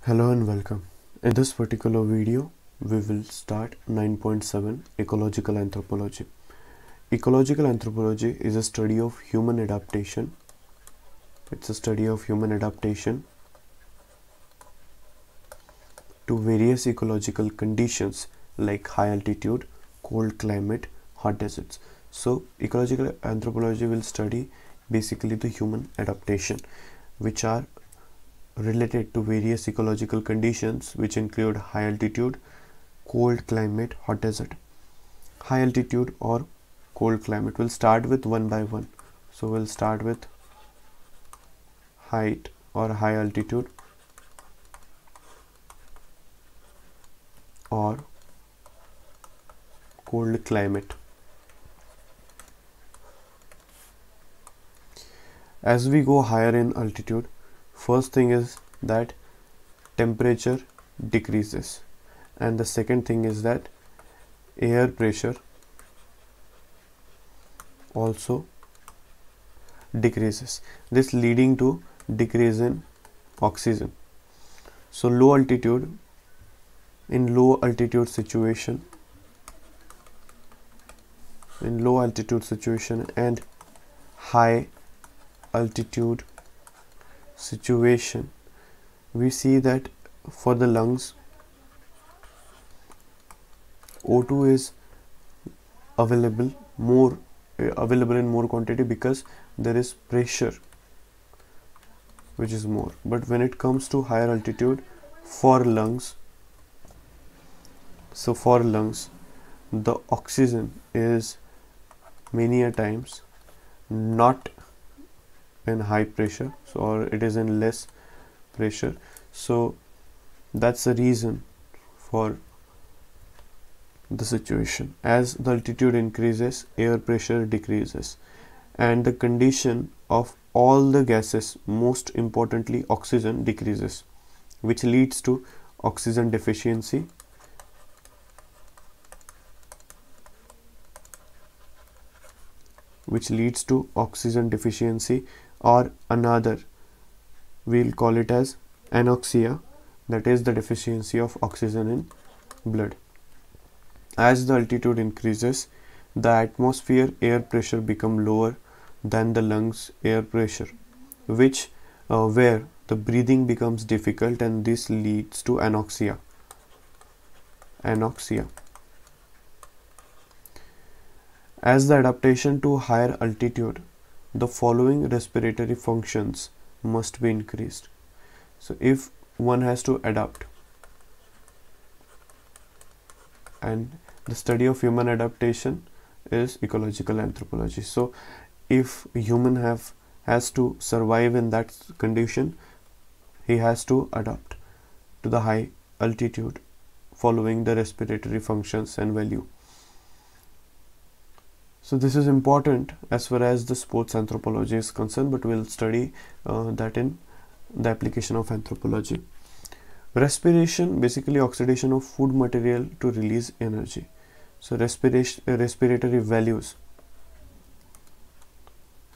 Hello and welcome. In this particular video, we will start 9.7 Ecological Anthropology. Ecological anthropology is a study of human adaptation. It's a study of human adaptation to various ecological conditions like high altitude, cold climate, hot deserts. So, ecological anthropology will study basically the human adaptation, which are related to various ecological conditions which include high altitude, cold climate, hot desert. High altitude or cold climate. We'll start with one by one. So we'll start with height or high altitude or cold climate. As we go higher in altitude, first thing is that temperature decreases, and the second thing is that air pressure also decreases, this leading to decrease in oxygen. So low altitude situation and high altitude situation, we see that for the lungs O2 is available in more quantity because there is pressure which is more. But when it comes to higher altitude, for lungs, the oxygen is many a times not in high pressure, or it is in less pressure. So that's the reason for the situation. As the altitude increases, air pressure decreases, and the condition of all the gases, most importantly oxygen, decreases, which leads to oxygen deficiency, or another we'll call it as anoxia, that is the deficiency of oxygen in blood. As the altitude increases, the atmosphere air pressure become lower than the lungs air pressure, which where the breathing becomes difficult, and this leads to anoxia. As the adaptation to higher altitude, the following respiratory functions must be increased. So if one has to adapt, and the study of human adaptation is ecological anthropology. So if human has to survive in that condition, he has to adapt to the high altitude following the respiratory functions and value. So this is important as far as the sports anthropology is concerned, but we'll study that in the application of anthropology. Respiration, basically oxidation of food material to release energy. So respiratory values.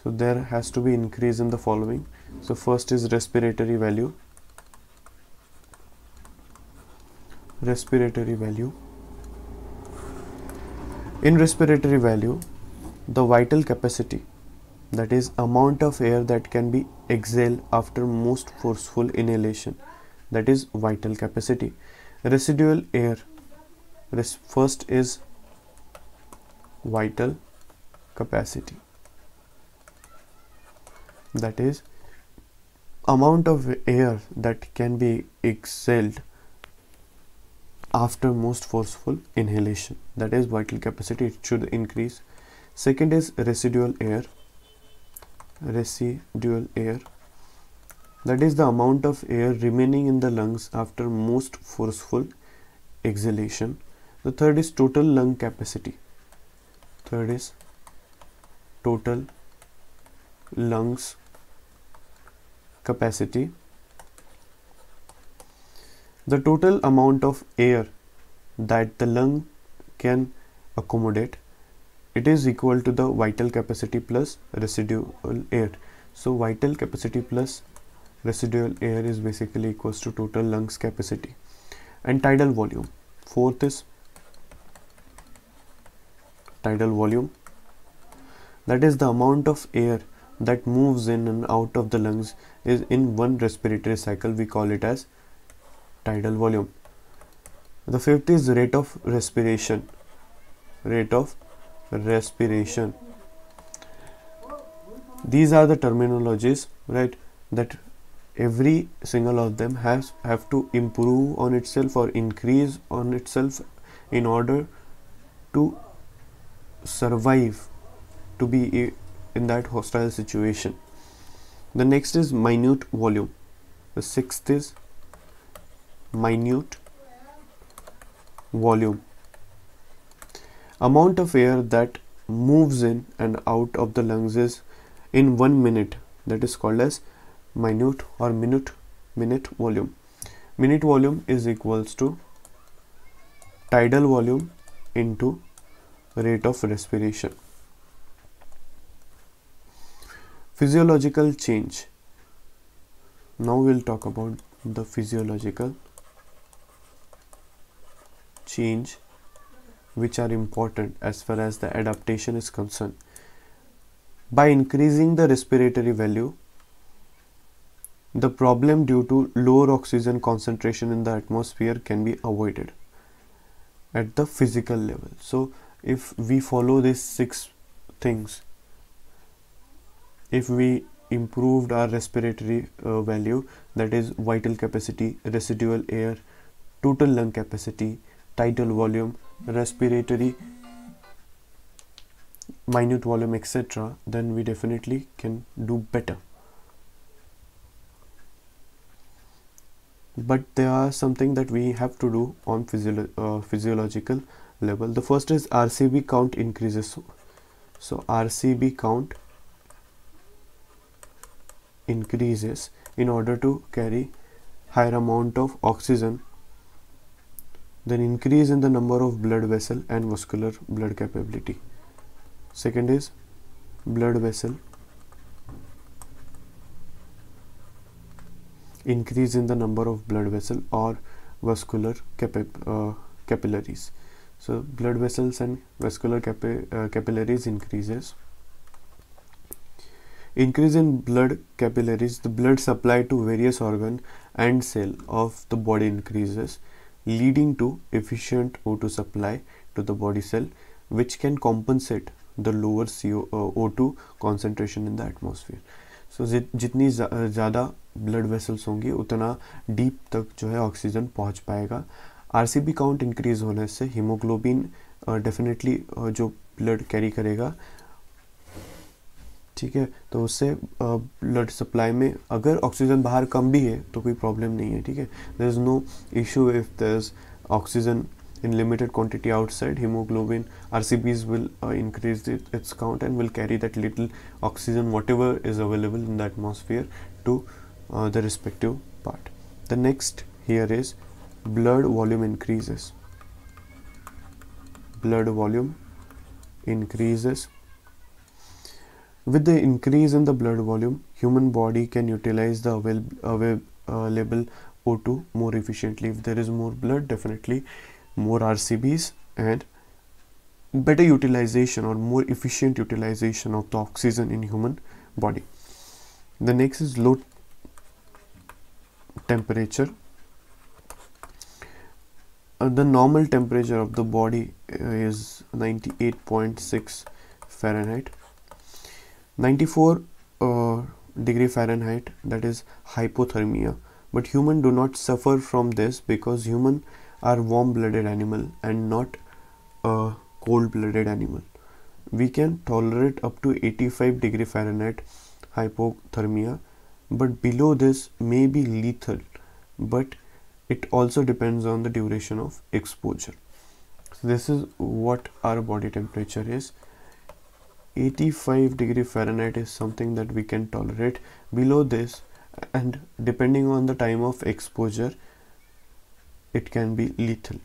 So there has to be increase in the following. So first is respiratory value. In respiratory value, the vital capacity, that is amount of air that can be exhaled after most forceful inhalation, that is vital capacity. Residual air, first is vital capacity, that is amount of air that can be exhaled after most forceful inhalation, that is vital capacity, it should increase. Second is residual air, that is the amount of air remaining in the lungs after most forceful exhalation. The third is total lung capacity, lungs capacity, the total amount of air that the lung can accommodate, it is equal to the vital capacity plus residual air. So vital capacity plus residual air is basically equals to total lungs capacity. And tidal volume, fourth is tidal volume, that is the amount of air that moves in and out of the lungs is in one respiratory cycle. We call it as tidal volume. The fifth is rate of respiration. Rate of respiration. These are the terminologies, right, that every single of them have to improve on itself or increase on itself in order to survive, to be in that hostile situation. The next is minute volume. The sixth is minute volume. Amount of air that moves in and out of the lungs is in 1 minute, that is called as minute or minute volume. Minute volume is equals to tidal volume into rate of respiration. Physiological change. Now we'll talk about the physiological change which are important as far as the adaptation is concerned. By increasing the respiratory value, the problem due to lower oxygen concentration in the atmosphere can be avoided at the physical level. So if we follow these 6 things, if we improved our respiratory value, that is vital capacity, residual air, total lung capacity, tidal volume, respiratory, minute volume, etc., then we definitely can do better. But there are something that we have to do on physiological level. The first is RCB count increases. So RCB count increases in order to carry higher amount of oxygen. Then increase in the number of blood vessel and vascular blood capability. Second is blood vessel, increase in the number of blood vessel or vascular capillaries. So blood vessels and vascular capillaries increases. Increase in blood capillaries, the blood supply to various organ and cell of the body increases, leading to efficient O2 supply to the body cell, which can compensate the lower O2 concentration in the atmosphere. So जितनी ज़्यादा blood vessels होंगी उतना deep तक जो है oxygen पहुंच पाएगा. RCB count increase होने से हीमोग्लोबिन डेफिनेटली जो ब्लड कैरी करेगा, ठीक है, तो उससे ब्लड सप्लाई में अगर ऑक्सीजन बाहर कम भी है तो कोई प्रॉब्लम नहीं है, ठीक है. There is no issue if there is oxygen in limited quantity outside. Hemoglobin RCBs will increase its count and will carry that little oxygen whatever is available in the atmosphere to the respective part. The next here is blood volume increases. Blood volume increases. With the increase in the blood volume, human body can utilize the available O2 more efficiently. If there is more blood, definitely more RCBs and better utilization or more efficient utilization of the oxygen in human body. The next is low temperature. The normal temperature of the body is 98.6 Fahrenheit. 94 degree Fahrenheit, that is hypothermia. But humans do not suffer from this because humans are warm-blooded animal and not a cold-blooded animal. We can tolerate up to 85 degree Fahrenheit hypothermia, but below this may be lethal, but it also depends on the duration of exposure. So this is what our body temperature is. 85 degree Fahrenheit is something that we can tolerate. Below this, and depending on the time of exposure, it can be lethal.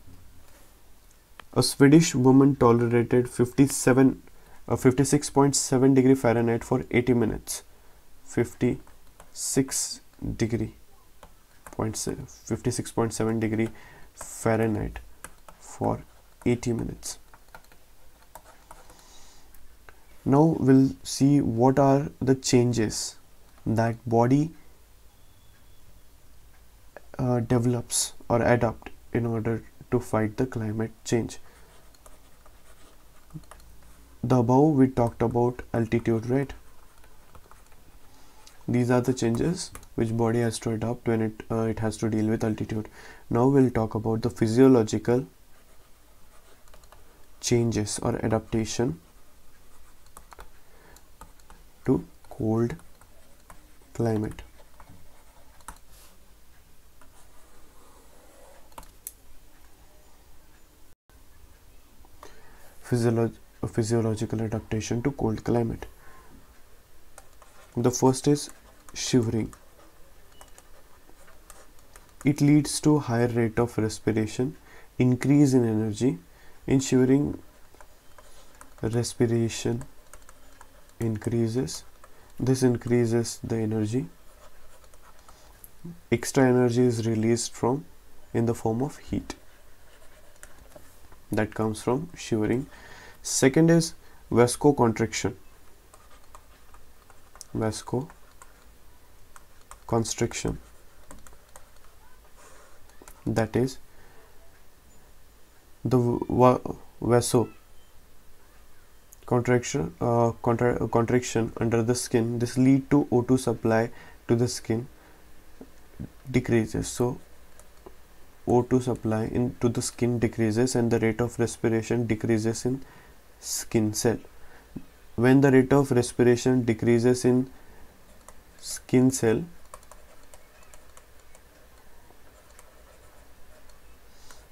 A Swedish woman tolerated 56.7 degree Fahrenheit for 80 minutes. 56 degree 56.7 degree Fahrenheit for 80 minutes. Now we'll see what are the changes that body develops or adapt in order to fight the climate change. The above we talked about altitude, right? These are the changes which body has to adopt when it has to deal with altitude. Now we'll talk about the physiological changes or adaptation to cold climate. Physiological adaptation to cold climate. The first is shivering. It leads to higher rate of respiration, increase in energy. In shivering, respiration increases. This increases the energy. Extra energy is released in the form of heat that comes from shivering. Second is vasoconstriction. Vasoconstriction, that is the contraction under the skin. This lead to O2 supply to the skin decreases. So O2 supply into the skin decreases and the rate of respiration decreases in skin cell. When the rate of respiration decreases in skin cell,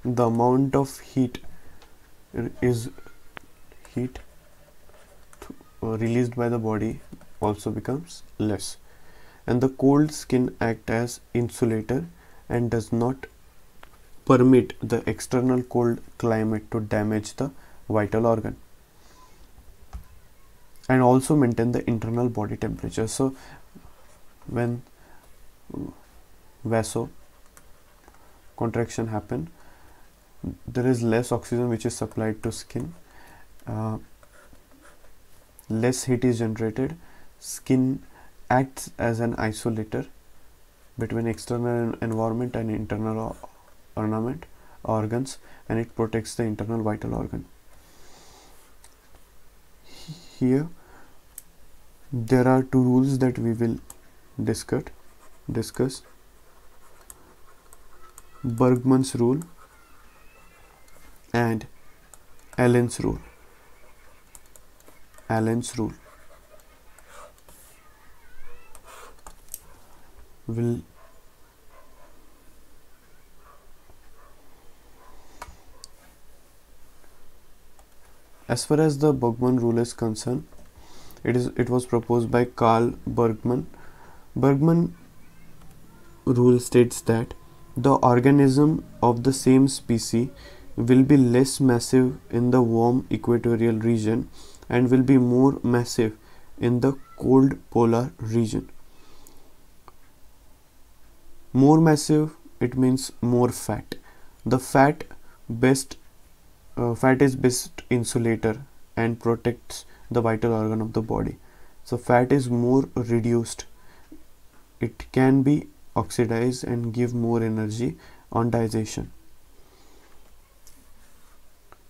the amount of heat released by the body also becomes less, and the cold skin acts as insulator and does not permit the external cold climate to damage the vital organ, and also maintain the internal body temperature. So when vasoconstriction happen, there is less oxygen which is supplied to skin, less heat is generated. Skin acts as an isolator between external environment and internal organs, and it protects the internal vital organ. Here there are two rules that we will discuss. Bergmann's rule and Allen's rule. Will as far as the Bergmann rule is concerned, it was proposed by Carl Bergmann. Bergmann rule states that the organism of the same species will be less massive in the warm equatorial region and will be more massive in the cold polar region. More massive, it means more fat. The fat is best insulator and protects the vital organ of the body. So fat is more reduced. It can be oxidized and give more energy on digestion.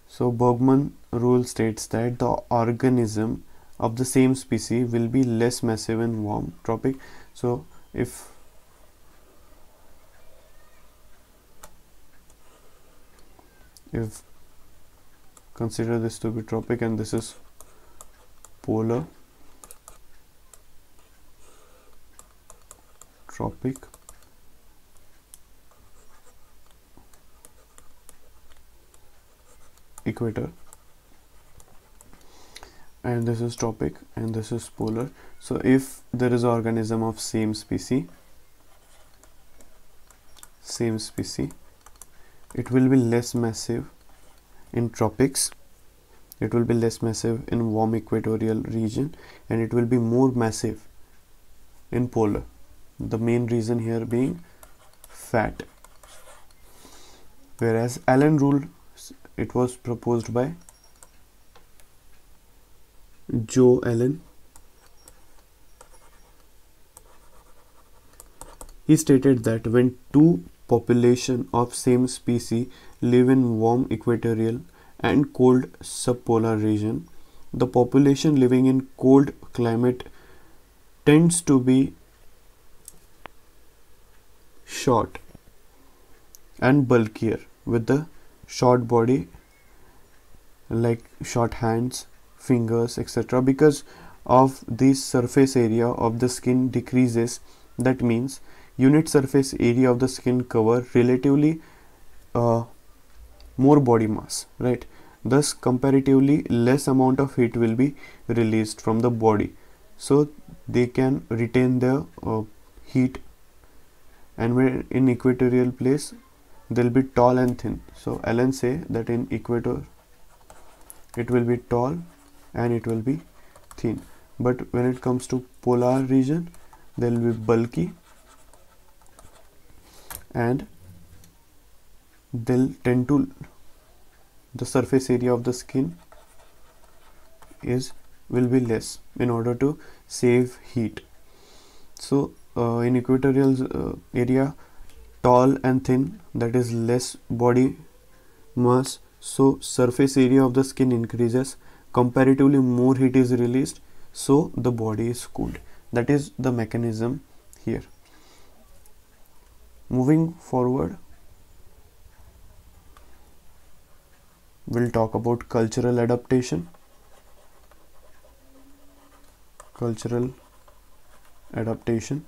So Bergmann rule states that the organism of the same species will be less massive in warm tropic. So if consider this to be tropic and this is polar, tropic, equator, and this is tropic and this is polar. So if there is an organism of same species, it will be less massive in tropics, it will be less massive in warm equatorial region, and it will be more massive in polar. the main reason here being fat. Whereas Allen rule, it was proposed by Joe Allen. He stated that when two populations of same species live in warm equatorial and cold subpolar region, the population living in cold climate tends to be short and bulkier with the short body, like short hands, fingers, etc. Because of this surface area of the skin decreases, that means unit surface area of the skin cover relatively more body mass, right? Thus comparatively less amount of heat will be released from the body, so they can retain their heat. And when in equatorial place, they'll be tall and thin. So Allen say that in equator it will be tall and it will be thin, but when it comes to polar region, they'll be bulky and they'll tend to, the surface area of the skin will be less in order to save heat. So in equatorial area, tall and thin, that is less body mass, so surface area of the skin increases, comparatively more heat is released, so the body is cooled. That is the mechanism here. Moving forward, we'll talk about cultural adaptation. Cultural adaptation.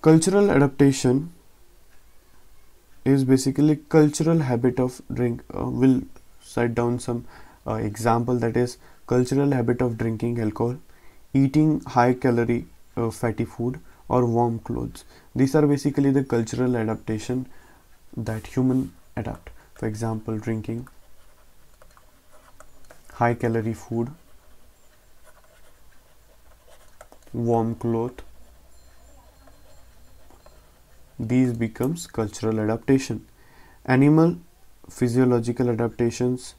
Cultural adaptation is basically cultural habit of drink. We'll cite down some example, that is cultural habit of drinking alcohol, eating high calorie fatty food, or warm clothes. These are basically the cultural adaptation that human adapt. For example, drinking high calorie food, warm cloth, these becomes cultural adaptation. Animal physiological adaptations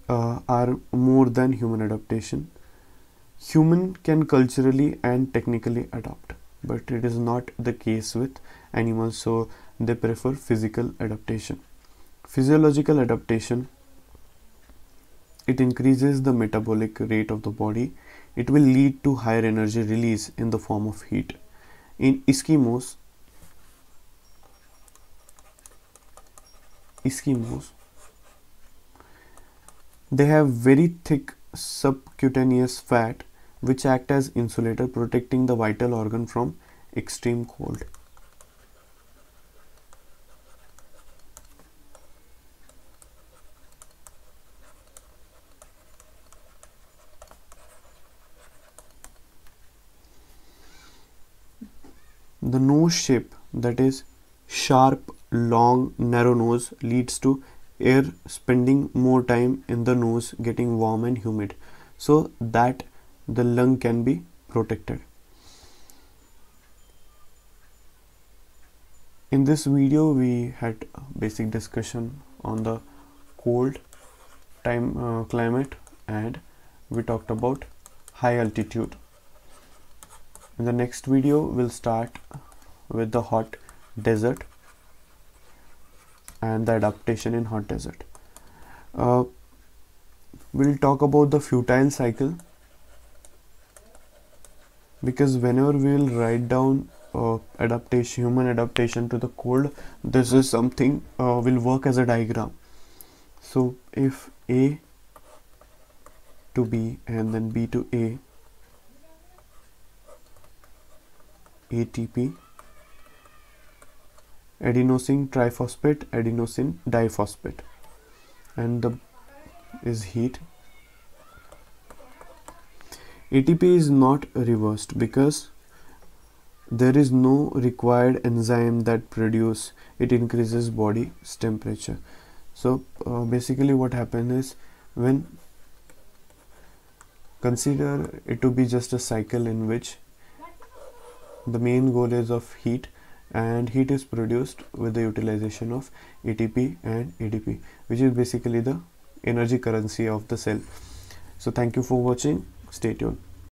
are more than human adaptation. Human can culturally and technically adapt, but it is not the case with animals, so they prefer physical adaptation. Physiological adaptation, it increases the metabolic rate of the body. It will lead to higher energy release in the form of heat. In Eskimos, they have very thick subcutaneous fat which act as insulator, protecting the vital organ from extreme cold. The nose shape, that is sharp, long, narrow nose, leads to air spending more time in the nose, getting warm and humid, so that the lung can be protected. In this video, we had a basic discussion on the cold climate, and we talked about high altitude. In the next video, we'll start with the hot desert and the adaptation in hot desert. We'll talk about the futile cycle, because whenever we will write down human adaptation to the cold, this is something will work as a diagram. So if A to B and then B to A, ATP, adenosine triphosphate, adenosine diphosphate, and the is heat. ATP is not reversed because there is no required enzyme that produce it, increases body's temperature. So basically what happens is, when Consider it to be just a cycle in which the main goal is of heat, and heat is produced with the utilization of ATP and ADP, which is basically the energy currency of the cell. So thank you for watching. Stay tuned.